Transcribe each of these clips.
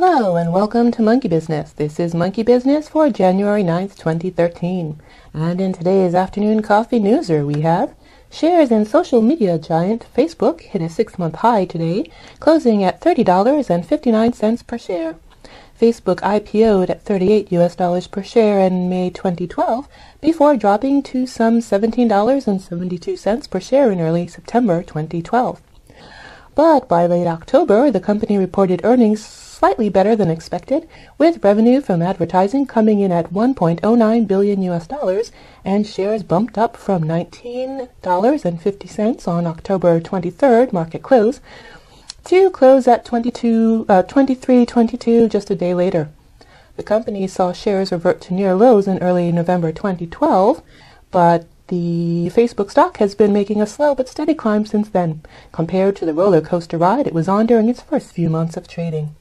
Hello and welcome to Monkey Business. This is Monkey Business for January 9th, 2013. And in today's Afternoon Coffee Newser we have shares in social media giant Facebook hit a 6-month high today, closing at $30.59 per share. Facebook IPO'd at $38 per share in May 2012 before dropping to some $17.72 per share in early September 2012. But by late October, the company reported earnings slightly better than expected, with revenue from advertising coming in at $1.09 billion and shares bumped up from $19.50 on October 23rd market close to close at $23.22 just a day later. The company saw shares revert to near lows in early November 2012, but the Facebook stock has been making a slow but steady climb since then, compared to the roller coaster ride it was on during its first few months of trading.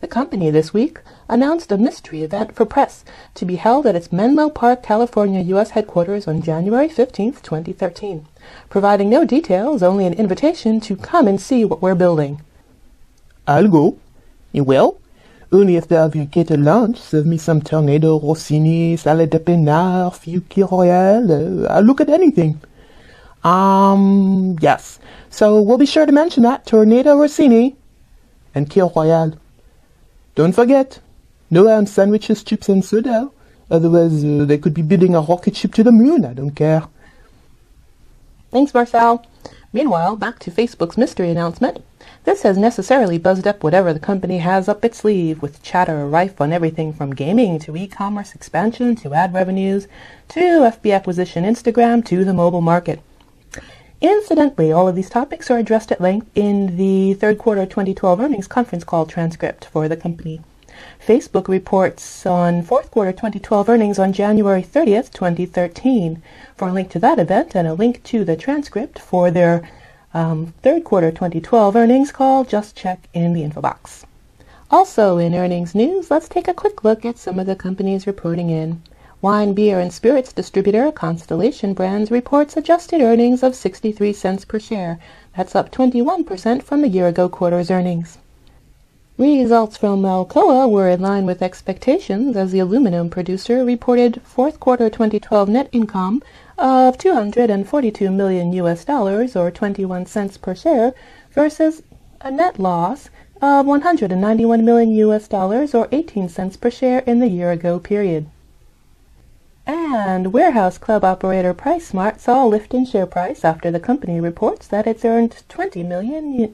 The company this week announced a mystery event for press to be held at its Menlo Park, California, U.S. headquarters on January 15th, 2013, providing no details, only an invitation to come and see what we're building. I'll go. You will? Only if they'll get a lunch, serve me some Tornado, Rossini, salad d'épinards, Fuki Royale. I'll look at anything. Yes. So we'll be sure to mention that, Tornado Rossini and Kir Royale. Don't forget, no sandwiches, chips, and soda. Otherwise, they could be building a rocket ship to the moon. I don't care. Thanks, Marcel. Meanwhile, back to Facebook's mystery announcement. This has necessarily buzzed up whatever the company has up its sleeve, with chatter rife on everything from gaming to e-commerce expansion to ad revenues to FB acquisition Instagram to the mobile market. Incidentally, all of these topics are addressed at length in the third quarter 2012 earnings conference call transcript for the company. Facebook reports on fourth quarter 2012 earnings on January 30th, 2013. For a link to that event and a link to the transcript for their third quarter 2012 earnings call, just check in the info box. Also in earnings news, let's take a quick look at some of the companies reporting in. Wine, beer, and spirits distributor Constellation Brands reports adjusted earnings of 63 cents per share. That's up 21% from the year-ago quarter's earnings. Results from Alcoa were in line with expectations as the aluminum producer reported fourth quarter 2012 net income of $242 million or 21 cents per share versus a net loss of $191 million or 18 cents per share in the year-ago period. And warehouse club operator PriceSmart saw a lift in share price after the company reports that it's earned $20 million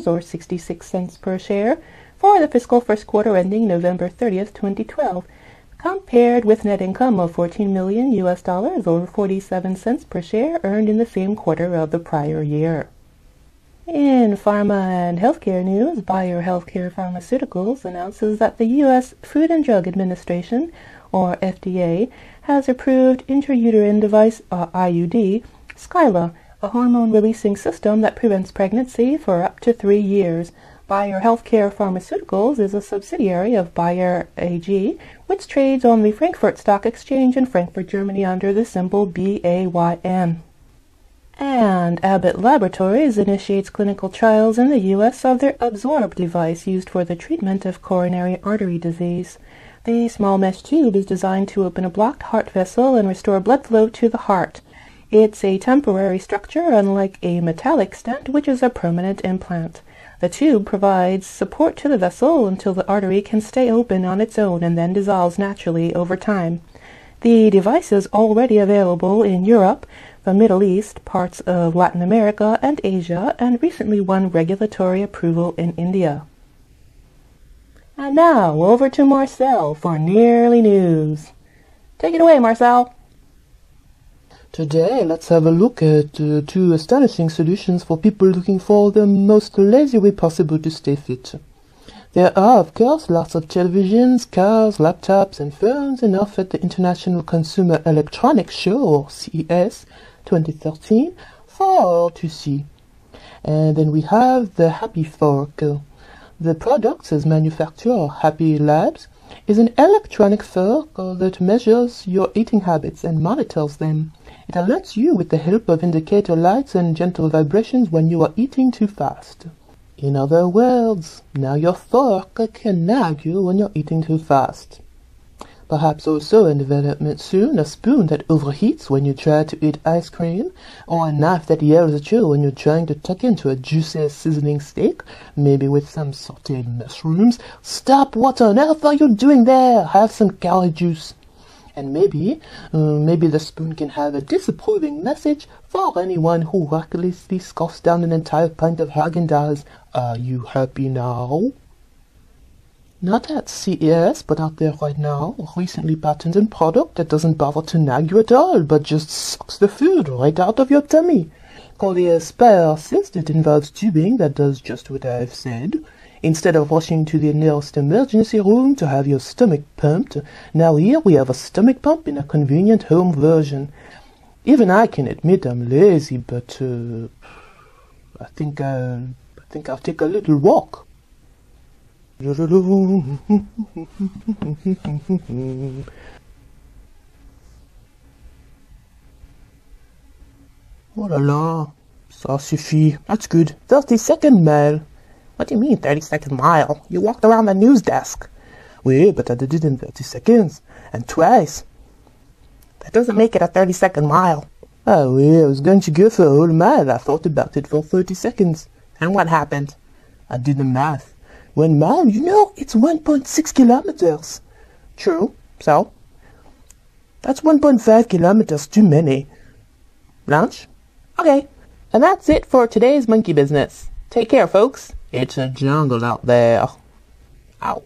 or 66 cents per share for the fiscal first quarter ending November 30th, 2012, compared with net income of $14 million or 47 cents per share earned in the same quarter of the prior year. In pharma and healthcare news, Bayer HealthCare Pharmaceuticals announces that the U.S. Food and Drug Administration, or FDA, has approved intrauterine device, IUD, Skyla, a hormone-releasing system that prevents pregnancy for up to 3 years. Bayer HealthCare Pharmaceuticals is a subsidiary of Bayer AG, which trades on the Frankfurt Stock Exchange in Frankfurt, Germany under the symbol BAYM. And Abbott Laboratories initiates clinical trials in the U.S. of their Absorb device used for the treatment of coronary artery disease. The small mesh tube is designed to open a blocked heart vessel and restore blood flow to the heart. It's a temporary structure, unlike a metallic stent, which is a permanent implant. The tube provides support to the vessel until the artery can stay open on its own and then dissolves naturally over time. The device is already available in Europe, the Middle East, parts of Latin America, and Asia, and recently won regulatory approval in India. And now, over to Marcel for Nearly News. Take it away, Marcel. Today, let's have a look at 2 astonishing solutions for people looking for the most lazy way possible to stay fit. There are, of course, lots of televisions, cars, laptops, and phones enough at the International Consumer Electronics Show, or CES, 2013, for all to see. And then we have the Happy Fork. The product, says manufacturer Happy Labs, is an electronic fork that measures your eating habits and monitors them. It alerts you with the help of indicator lights and gentle vibrations when you are eating too fast. In other words, now your fork can nag you when you're eating too fast. Perhaps also in development soon, a spoon that overheats when you try to eat ice cream, or a knife that yells at you when you're trying to tuck into a juicy sizzling steak, maybe with some sautéed mushrooms. Stop! What on earth are you doing there? Have some carrot juice. And maybe the spoon can have a disapproving message for anyone who recklessly scoffs down an entire pint of Haagen-Dazs. Are you happy now? Not at CES, but out there right now, a recently patented product that doesn't bother to nag you at all, but just sucks the food right out of your tummy. Called the Aspire Assist, it involves tubing that does just what I've said. Instead of rushing to the nearest emergency room to have your stomach pumped, now here we have a stomach pump in a convenient home version. Even I can admit I'm lazy, but I think I'll take a little walk. Oh la la, ça suffit. That's good. 30-second mile. What do you mean 30-second mile? You walked around the news desk. Oui, but I did it in 30 seconds. And twice. That doesn't make it a 30-second mile. Oh, oui, I was going to go for a whole mile. I thought about it for 30 seconds. And what happened? I did the math. 1 mile, you know, it's 1.6 kilometers. True. So? That's 1.5 kilometers too many. Lunch? Okay. And that's it for today's monkey business. Take care, folks. It's a jungle out there. Ow.